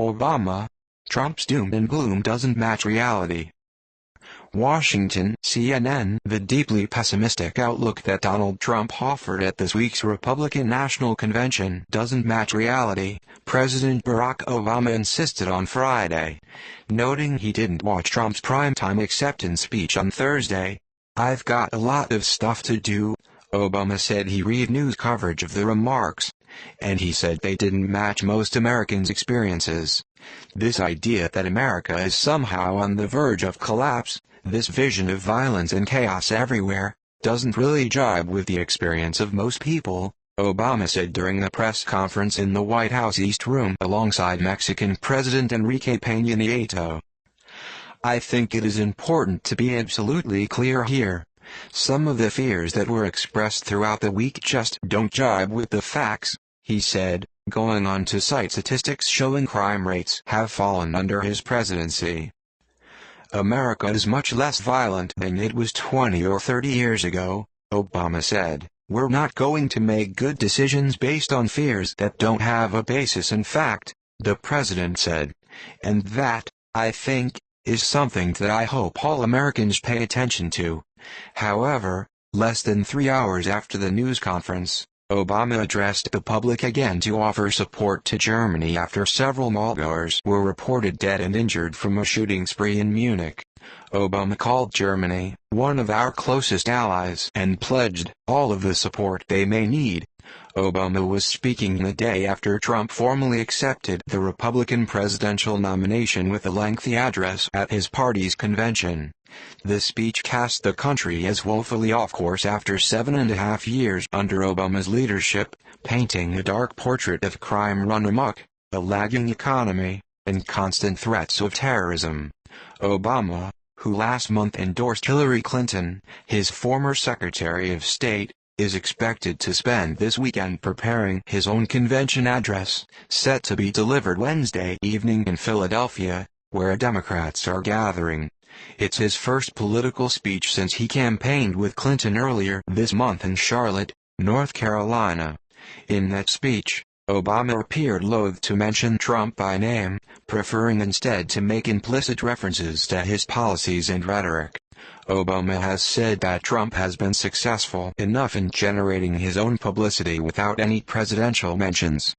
Obama, Trump's doom and gloom doesn't match reality. Washington, CNN. The deeply pessimistic outlook that Donald Trump offered at this week's Republican National Convention doesn't match reality, President Barack Obama insisted on Friday, noting he didn't watch Trump's primetime acceptance speech on Thursday. "I've got a lot of stuff to do," Obama said. He read news coverage of the remarks, and he said they didn't match most Americans' experiences. This idea that America is somehow on the verge of collapse, this vision of violence and chaos everywhere, doesn't really jibe with the experience of most people, Obama said during a press conference in the White House East Room alongside Mexican President Enrique Pena Nieto. "I think it is important to be absolutely clear here. Some of the fears that were expressed throughout the week just don't jibe with the facts," he said, going on to cite statistics showing crime rates have fallen under his presidency. "America is much less violent than it was 20 or 30 years ago," Obama said. "We're not going to make good decisions based on fears that don't have a basis in fact," the president said. "And that, I think, is something that I hope all Americans pay attention to." However, less than 3 hours after the news conference, Obama addressed the public again to offer support to Germany after several mallgoers were reported dead and injured from a shooting spree in Munich. Obama called Germany one of our closest allies and pledged all of the support they may need. Obama was speaking the day after Trump formally accepted the Republican presidential nomination with a lengthy address at his party's convention. The speech cast the country as woefully off course after 7.5 years under Obama's leadership, painting a dark portrait of crime run amok, a lagging economy, and constant threats of terrorism. Obama, who last month endorsed Hillary Clinton, his former Secretary of State, is expected to spend this weekend preparing his own convention address, set to be delivered Wednesday evening in Philadelphia, where Democrats are gathering. It's his first political speech since he campaigned with Clinton earlier this month in Charlotte, North Carolina. In that speech, Obama appeared loath to mention Trump by name, preferring instead to make implicit references to his policies and rhetoric. Obama has said that Trump has been successful enough in generating his own publicity without any presidential mentions.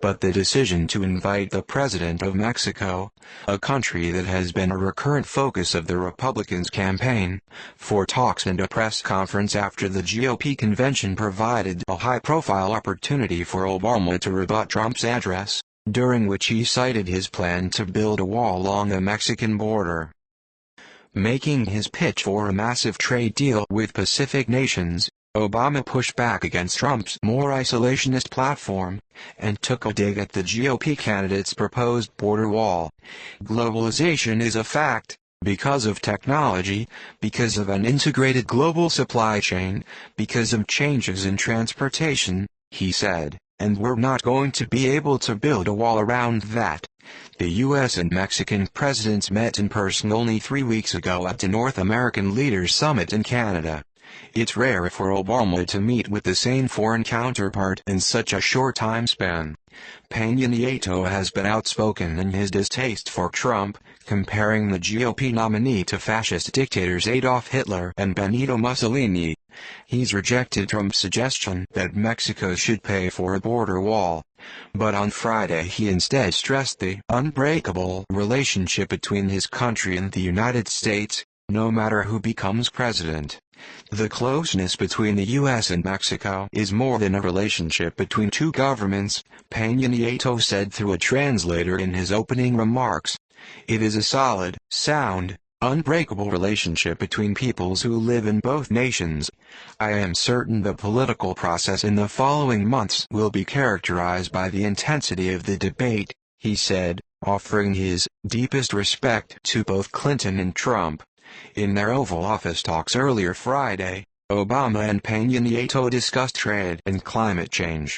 But the decision to invite the president of Mexico, a country that has been a recurrent focus of the Republicans' campaign, for talks and a press conference after the GOP convention provided a high-profile opportunity for Obama to rebut Trump's address, during which he cited his plan to build a wall along the Mexican border. Making his pitch for a massive trade deal with Pacific nations, Obama pushed back against Trump's more isolationist platform, and took a dig at the GOP candidate's proposed border wall. "Globalization is a fact, because of technology, because of an integrated global supply chain, because of changes in transportation," he said, "and we're not going to be able to build a wall around that." The U.S. and Mexican presidents met in person only 3 weeks ago at the North American Leaders Summit in Canada. It's rare for Obama to meet with the same foreign counterpart in such a short time span. Pena Nieto has been outspoken in his distaste for Trump, comparing the GOP nominee to fascist dictators Adolf Hitler and Benito Mussolini. He's rejected Trump's suggestion that Mexico should pay for a border wall. But on Friday he instead stressed the unbreakable relationship between his country and the United States, no matter who becomes president. "The closeness between the U.S. and Mexico is more than a relationship between two governments," Pena Nieto said through a translator in his opening remarks. "It is a solid, sound, unbreakable relationship between peoples who live in both nations. I am certain the political process in the following months will be characterized by the intensity of the debate," he said, offering his deepest respect to both Clinton and Trump. In their Oval Office talks earlier Friday, Obama and Pena Nieto discussed trade and climate change.